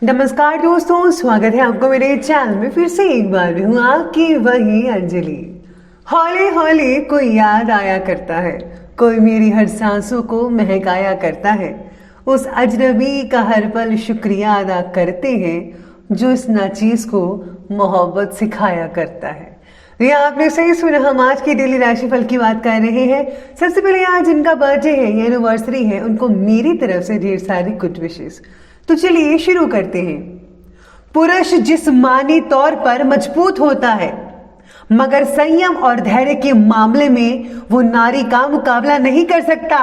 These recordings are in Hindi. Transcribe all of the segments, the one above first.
नमस्कार दोस्तों, स्वागत है आपको मेरे चैनल में। फिर से एक बार हूँ आपकी वही अंजलि। हौले हौले कोई याद आया करता है, कोई मेरी हर सांसों को महकाया करता है। उस अजनबी का हर पल शुक्रिया अदा करते हैं जो इस नाचीज को मोहब्बत सिखाया करता है। ये आपने सही सुना, हम आज की डेली राशिफल की बात कर रहे हैं। सबसे पहले आज जिनका बर्थडे है या एनिवर्सरी है, उनको मेरी तरफ से ढेर सारी गुड विशेस। तो चलिए शुरू करते हैं। पुरुष जिस्मानी तौर पर मजबूत होता है, मगर संयम और धैर्य के मामले में वो नारी का मुकाबला नहीं कर सकता।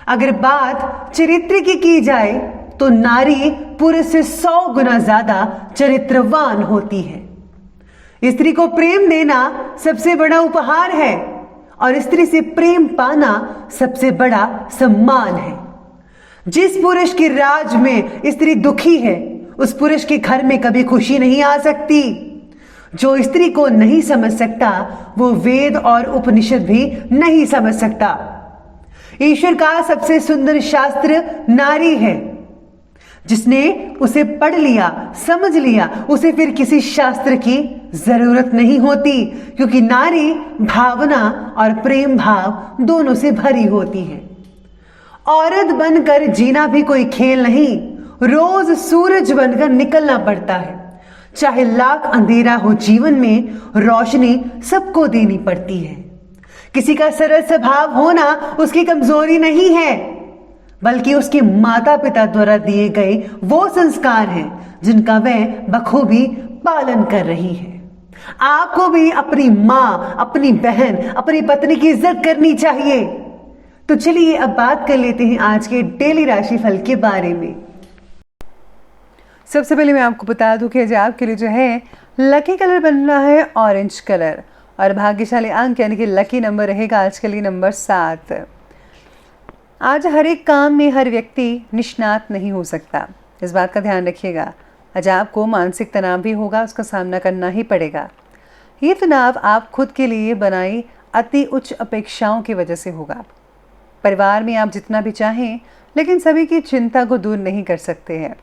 अगर बात चरित्र की जाए तो नारी पुरुष से 100 गुना ज्यादा चरित्रवान होती है। स्त्री को प्रेम देना सबसे बड़ा उपहार है और स्त्री से प्रेम पाना सबसे बड़ा सम्मान है। जिस पुरुष के राज में स्त्री दुखी है, उस पुरुष के घर में कभी खुशी नहीं आ सकती। जो स्त्री को नहीं समझ सकता, वो वेद और उपनिषद भी नहीं समझ सकता। ईश्वर का सबसे सुंदर शास्त्र नारी है। जिसने उसे पढ़ लिया, समझ लिया, उसे फिर किसी शास्त्र की जरूरत नहीं होती, क्योंकि नारी भावना और प्रेम भाव दोनों से भरी होती है। औरत बनकर जीना भी कोई खेल नहीं, रोज सूरज बनकर निकलना पड़ता है। चाहे लाख अंधेरा हो जीवन में, रोशनी सबको देनी पड़ती है। किसी का सरल स्वभाव होना उसकी कमजोरी नहीं है, बल्कि उसके माता पिता द्वारा दिए गए वो संस्कार हैं जिनका वह बखूबी पालन कर रही है। आपको भी अपनी माँ, अपनी बहन, अपनी पत्नी की इज्जत करनी चाहिए। तो चलिए अब बात कर लेते हैं आज के डेली राशिफल के बारे में। सबसे पहले मैं आपको बता दूं कि आपके लिए जो है लकी कलर बन रहा है ऑरेंज कलर, और भाग्यशाली अंक यानी कि लकी नंबर रहेगा आज के लिए नंबर 7। आज हर एक काम में हर व्यक्ति निष्णात नहीं हो सकता, इस बात का ध्यान रखिएगा। आज आपको मानसिक तनाव भी होगा, उसका सामना करना ही पड़ेगा। ये तनाव आप खुद के लिए बनाई अति उच्च अपेक्षाओं की वजह से होगा। परिवार में आप जितना भी चाहें, लेकिन सभी की चिंता को दूर नहीं कर सकते हैं।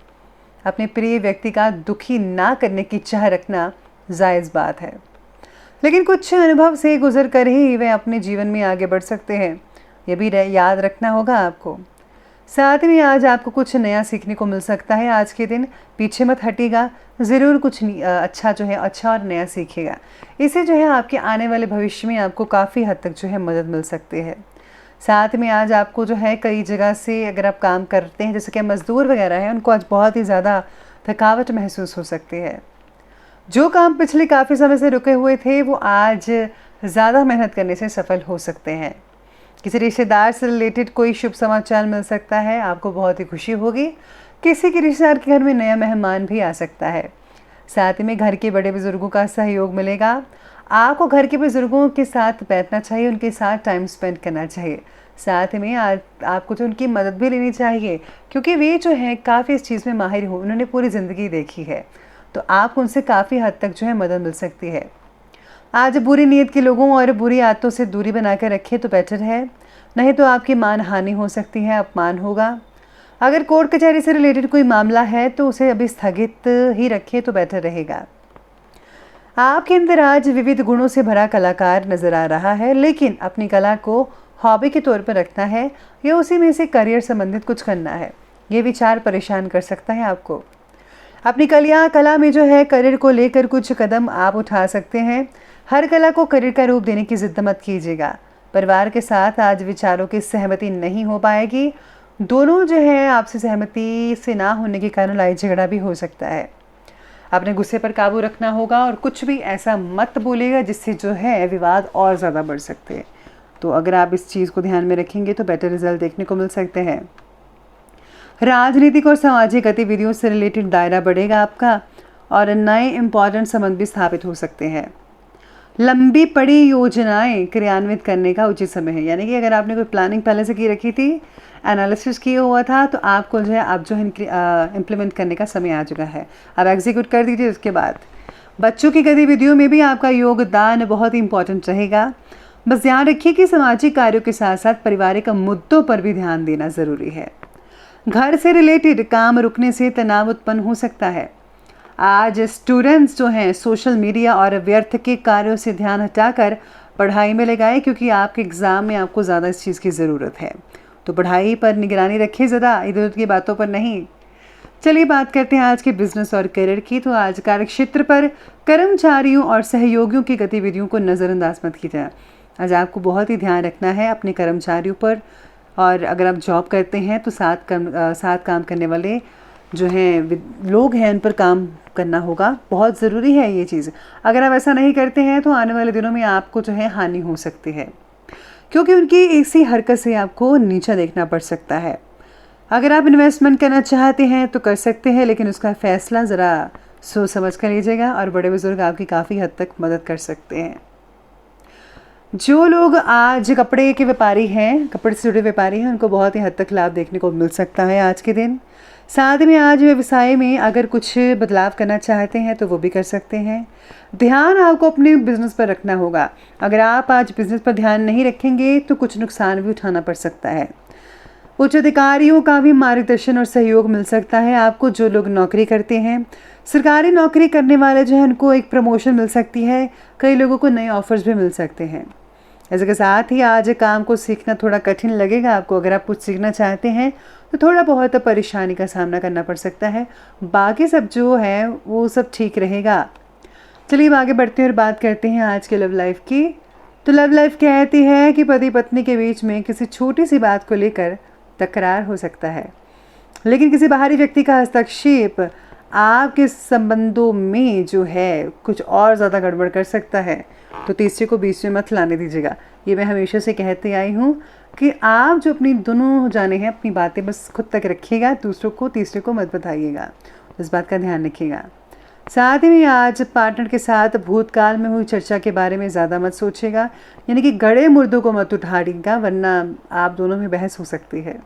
अपने प्रिय व्यक्ति का दुखी ना करने की चाह रखना जायज़ बात है, लेकिन कुछ अनुभव से गुजर कर ही वे अपने जीवन में आगे बढ़ सकते हैं। ये भी याद रखना होगा आपको। साथ में आज आपको कुछ नया सीखने को मिल सकता है। आज के दिन पीछे मत हटिएगा, ज़रूर कुछ अच्छा जो है अच्छा और नया सीखेगा। इससे जो है आपके आने वाले भविष्य में आपको काफ़ी हद तक जो है मदद मिल सकती है। साथ में आज आपको जो है कई जगह से अगर आप काम करते हैं, जैसे कि मज़दूर वगैरह हैं, उनको आज बहुत ही ज़्यादा थकावट महसूस हो सकती है। जो काम पिछले काफ़ी समय से रुके हुए थे, वो आज ज़्यादा मेहनत करने से सफल हो सकते हैं। किसी रिश्तेदार से रिलेटेड कोई शुभ समाचार मिल सकता है, आपको बहुत ही खुशी होगी। किसी के रिश्तेदार के घर में नया मेहमान भी आ सकता है। साथ में घर के बड़े बुजुर्गों का सहयोग मिलेगा। आपको घर के बुजुर्गों के साथ बैठना चाहिए, उनके साथ टाइम स्पेंड करना चाहिए। साथ में आपको जो उनकी मदद भी लेनी चाहिए, क्योंकि वे जो है काफ़ी इस चीज़ में माहिर हो, उन्होंने पूरी ज़िंदगी देखी है, तो आपको उनसे काफ़ी हद तक जो है मदद मिल सकती है। आज बुरी नीयत के लोगों और बुरी आदतों से दूरी बना कर रखें तो बेटर है, नहीं तो आपकी मान हानि हो सकती है, अपमान होगा। अगर कोर्ट कचहरी से रिलेटेड कोई मामला है तो उसे अभी स्थगित ही रखें तो बेटर रहेगा। आपके अंदर आज विविध गुणों से भरा कलाकार नजर आ रहा है, लेकिन अपनी कला को हॉबी के तौर पर रखना है या उसी में से करियर संबंधित कुछ करना है, ये विचार परेशान कर सकता है आपको। अपनी कला में जो है करियर को लेकर कुछ कदम आप उठा सकते हैं। हर कला को करियर का रूप देने की जिद मत कीजिएगा। परिवार के साथ आज विचारों की सहमति नहीं हो पाएगी। दोनों जो है आपसे सहमति से ना होने के कारण लड़ाई झगड़ा भी हो सकता है। अपने गुस्से पर काबू रखना होगा और कुछ भी ऐसा मत बोलेगा जिससे जो है विवाद और ज़्यादा बढ़ सकते हैं। तो अगर आप इस चीज़ को ध्यान में रखेंगे तो बेटर रिजल्ट देखने को मिल सकते हैं। राजनीतिक और सामाजिक गतिविधियों से रिलेटेड दायरा बढ़ेगा आपका, और नए इम्पॉर्टेंट संबंध भी स्थापित हो सकते हैं। लंबी पड़ी योजनाएं क्रियान्वित करने का उचित समय है, यानी कि अगर आपने कोई प्लानिंग पहले से की रखी थी, एनालिसिस किया हुआ था, तो आपको जो है आप जो है इम्प्लीमेंट करने का समय आ चुका है। आप एग्जीक्यूट कर दीजिए। उसके बाद बच्चों की गतिविधियों में भी आपका योगदान बहुत ही इंपॉर्टेंट रहेगा। बस ध्यान रखिए कि सामाजिक कार्यों के साथ साथ पारिवारिक मुद्दों पर भी ध्यान देना ज़रूरी है। घर से रिलेटेड काम रुकने से तनाव उत्पन्न हो सकता है। आज स्टूडेंट्स जो हैं सोशल मीडिया और व्यर्थ के कार्यों से ध्यान हटाकर पढ़ाई में लगाएं, क्योंकि आपके एग्ज़ाम में आपको ज़्यादा इस चीज़ की ज़रूरत है। तो पढ़ाई पर निगरानी रखें, ज़्यादा इधर उधर की बातों पर नहीं। चलिए बात करते हैं आज के बिजनेस और करियर की। तो आज कार्यक्षेत्र पर कर्मचारियों और सहयोगियों की गतिविधियों को नज़रअंदाज मत कीजिए। आज आपको बहुत ही ध्यान रखना है अपने कर्मचारियों पर, और अगर आप जॉब करते हैं तो साथ काम करने वाले जो हैं लोग हैं उन पर काम करना होगा। बहुत ज़रूरी है ये चीज़। अगर आप ऐसा नहीं करते हैं तो आने वाले दिनों में आपको जो है हानि हो सकती है, क्योंकि उनकी इसी हरकत से आपको नीचा देखना पड़ सकता है। अगर आप इन्वेस्टमेंट करना चाहते हैं तो कर सकते हैं, लेकिन उसका फ़ैसला ज़रा सोच समझ कर लीजिएगा, और बड़े बुजुर्ग आपकी काफ़ी हद तक मदद कर सकते हैं। जो लोग आज कपड़े के व्यापारी हैं, कपड़े से जुड़े व्यापारी हैं, उनको बहुत ही हद तक लाभ देखने को मिल सकता है आज के दिन। साथ में आज व्यवसाय में अगर कुछ बदलाव करना चाहते हैं तो वो भी कर सकते हैं। ध्यान आपको अपने बिजनेस पर रखना होगा। अगर आप आज बिजनेस पर ध्यान नहीं रखेंगे तो कुछ नुकसान भी उठाना पड़ सकता है। उच्च अधिकारियों का भी मार्गदर्शन और सहयोग मिल सकता है आपको। जो लोग नौकरी करते हैं, सरकारी नौकरी करने वाले जो हैं, उनको एक प्रमोशन मिल सकती है। कई लोगों को नए ऑफर्स भी मिल सकते हैं। इसके साथ ही आज काम को सीखना थोड़ा कठिन लगेगा आपको। अगर आप कुछ सीखना चाहते हैं तो थोड़ा बहुत परेशानी का सामना करना पड़ सकता है। बाकी सब जो है वो सब ठीक रहेगा। चलिए आगे बढ़ते हैं और बात करते हैं आज के लव लाइफ की। तो लव लाइफ कहती है कि पति पत्नी के बीच में किसी छोटी सी बात को लेकर तकरार हो सकता है, लेकिन किसी बाहरी व्यक्ति का हस्तक्षेप आपके संबंधों में जो है कुछ और ज़्यादा गड़बड़ कर सकता है। तो तीसरे को बीच में मत लाने दीजिएगा। ये मैं हमेशा से कहते आई हूँ कि आप जो अपनी दोनों जाने हैं अपनी बातें बस खुद तक रखिएगा, दूसरों को तीसरे को मत बताइएगा। इस बात का ध्यान रखिएगा। साथ ही में आज पार्टनर के साथ भूतकाल में हुई चर्चा के बारे में ज़्यादा मत सोचिएगा, यानी कि गड़े मुर्दों को मत उठाइएगा, वरना आप दोनों में बहस हो सकती है।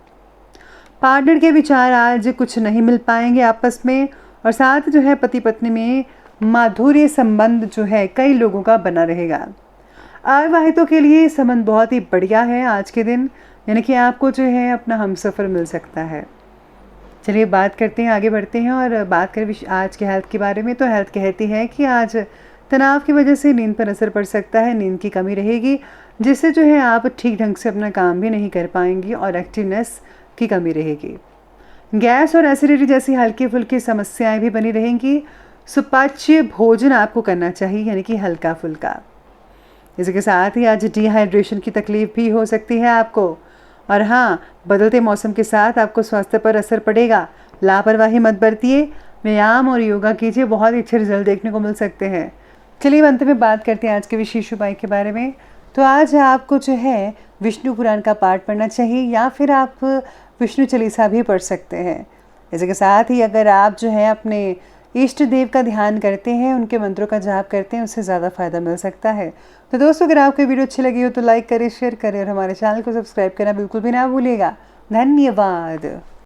पार्टनर के विचार आज कुछ नहीं मिल पाएंगे आपस में, और साथ जो है पति पत्नी में माधुर्य संबंध जो है कई लोगों का बना रहेगा। अविवाहितों के लिए संबंध बहुत ही बढ़िया है आज के दिन, यानी कि आपको जो है अपना हमसफ़र मिल सकता है। चलिए बात करते हैं, आगे बढ़ते हैं और बात करें आज के हेल्थ के बारे में। तो हेल्थ कहती है कि आज तनाव की वजह से नींद पर असर पड़ सकता है। नींद की कमी रहेगी, जिससे जो है आप ठीक ढंग से अपना काम भी नहीं कर पाएंगी और एक्टिवनेस की कमी रहेगी। गैस और एसिडिटी जैसी हल्की फुल्की समस्याएं भी बनी रहेंगी। सुपाच्य भोजन आपको करना चाहिए, यानी कि हल्का फुल्का। इसके साथ ही आज डिहाइड्रेशन की तकलीफ भी हो सकती है आपको। और हाँ, बदलते मौसम के साथ आपको स्वास्थ्य पर असर पड़ेगा। लापरवाही मत बरतिए, व्यायाम और योगा कीजिए, बहुत ही अच्छे रिजल्ट देखने को मिल सकते हैं। चलिए अंत में बात करते हैं आज के विशेष उपाय के बारे में। तो आज आपको जो है विष्णु पुराण का पाठ पढ़ना चाहिए, या फिर आप विष्णु चालीसा भी पढ़ सकते हैं। इसके साथ ही अगर आप जो है अपने इष्ट देव का ध्यान करते हैं, उनके मंत्रों का जाप करते हैं, उससे ज़्यादा फ़ायदा मिल सकता है। तो दोस्तों, अगर आपको वीडियो अच्छी लगी हो तो लाइक करें, शेयर करें और हमारे चैनल को सब्सक्राइब करना बिल्कुल भी ना भूलिएगा। धन्यवाद।